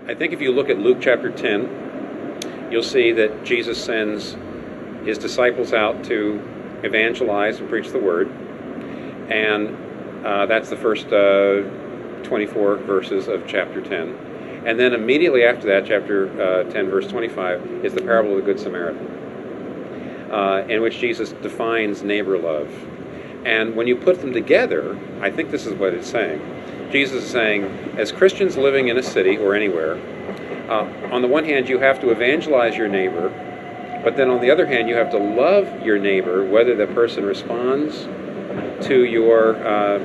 I think if you look at Luke chapter 10, you'll see that Jesus sends his disciples out to evangelize and preach the word. And that's the first 24 verses of chapter 10. And then immediately after that, chapter 10, verse 25, is the parable of the Good Samaritan, in which Jesus defines neighbor love. And when you put them together, I think this is what it's saying. Jesus is saying, as Christians living in a city or anywhere, on the one hand, you have to evangelize your neighbor, but then on the other hand, you have to love your neighbor, whether the person responds to your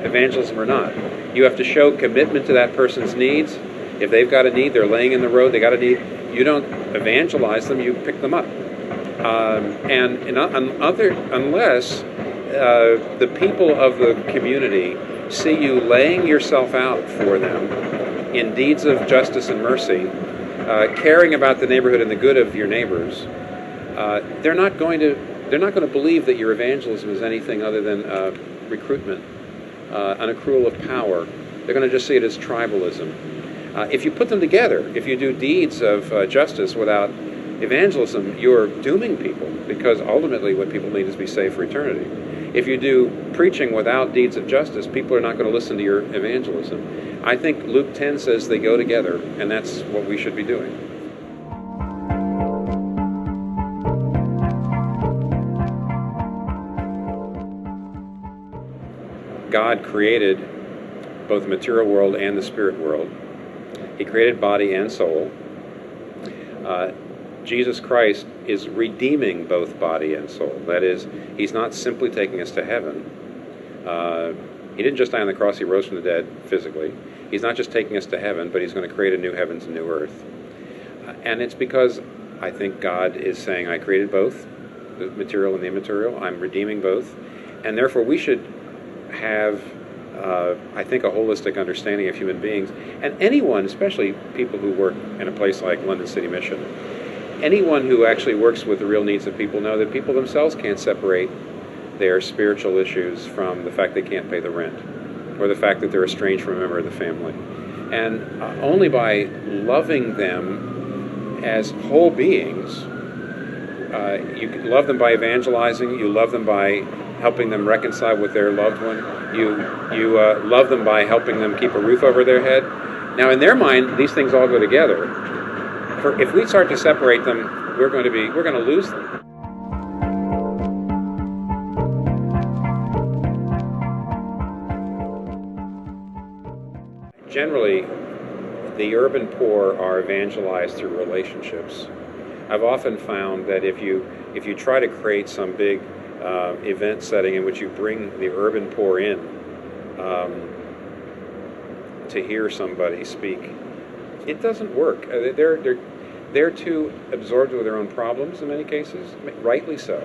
evangelism or not. You have to show commitment to that person's needs. If they've got a need, they're laying in the road, they got a need, you don't evangelize them, you pick them up. Unless the people of the community see you laying yourself out for them in deeds of justice and mercy, caring about the neighborhood and the good of your neighbors, they're not going to believe that your evangelism is anything other than recruitment, an accrual of power. They're going to just see it as tribalism. If you put them together, if you do deeds of justice without evangelism, you're dooming people, because ultimately what people need is to be saved for eternity. If you do preaching without deeds of justice, people are not going to listen to your evangelism. I think Luke 10 says they go together, and that's what we should be doing. God created both the material world and the spirit world. He created body and soul. Jesus Christ is redeeming both body and soul. That is, he's not simply taking us to heaven. He didn't just die on the cross, he rose from the dead physically. He's not just taking us to heaven, but he's going to create a new heavens and new earth. And it's because I think God is saying, I created both, the material and the immaterial. I'm redeeming both. And therefore we should have, I think, a holistic understanding of human beings. And anyone, especially people who work in a place like London City Mission, anyone who actually works with the real needs of people know that people themselves can't separate their spiritual issues from the fact they can't pay the rent, or the fact that they're estranged from a member of the family. And only by loving them as whole beings, you can love them by evangelizing, you love them by helping them reconcile with their loved one, you love them by helping them keep a roof over their head. Now, in their mind, these things all go together. If we start to separate them, we're going to lose them. Generally, the urban poor are evangelized through relationships. I've often found that if you try to create some big event setting in which you bring the urban poor in to hear somebody speak, it doesn't work. They're too absorbed with their own problems in many cases, rightly so.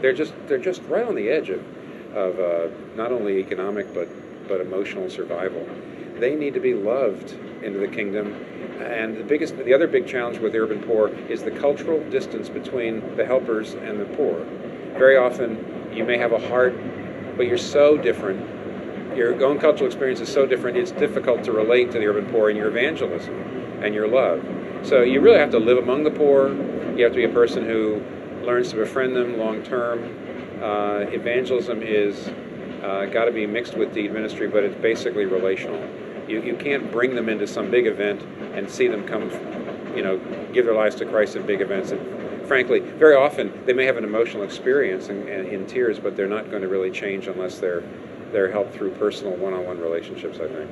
They're just right on the edge of not only economic but emotional survival. They need to be loved into the kingdom. And the other big challenge with the urban poor is the cultural distance between the helpers and the poor. Very often you may have a heart, but you're so different. Your own cultural experience is so different, it's difficult to relate to the urban poor in your evangelism and your love. So you really have to live among the poor. You have to be a person who learns to befriend them long term. Evangelism is got to be mixed with deed ministry, but it's basically relational. You can't bring them into some big event and see them come, give their lives to Christ in big events. And frankly, very often they may have an emotional experience and in tears, but they're not going to really change unless they're helped through personal one-on-one relationships, I think.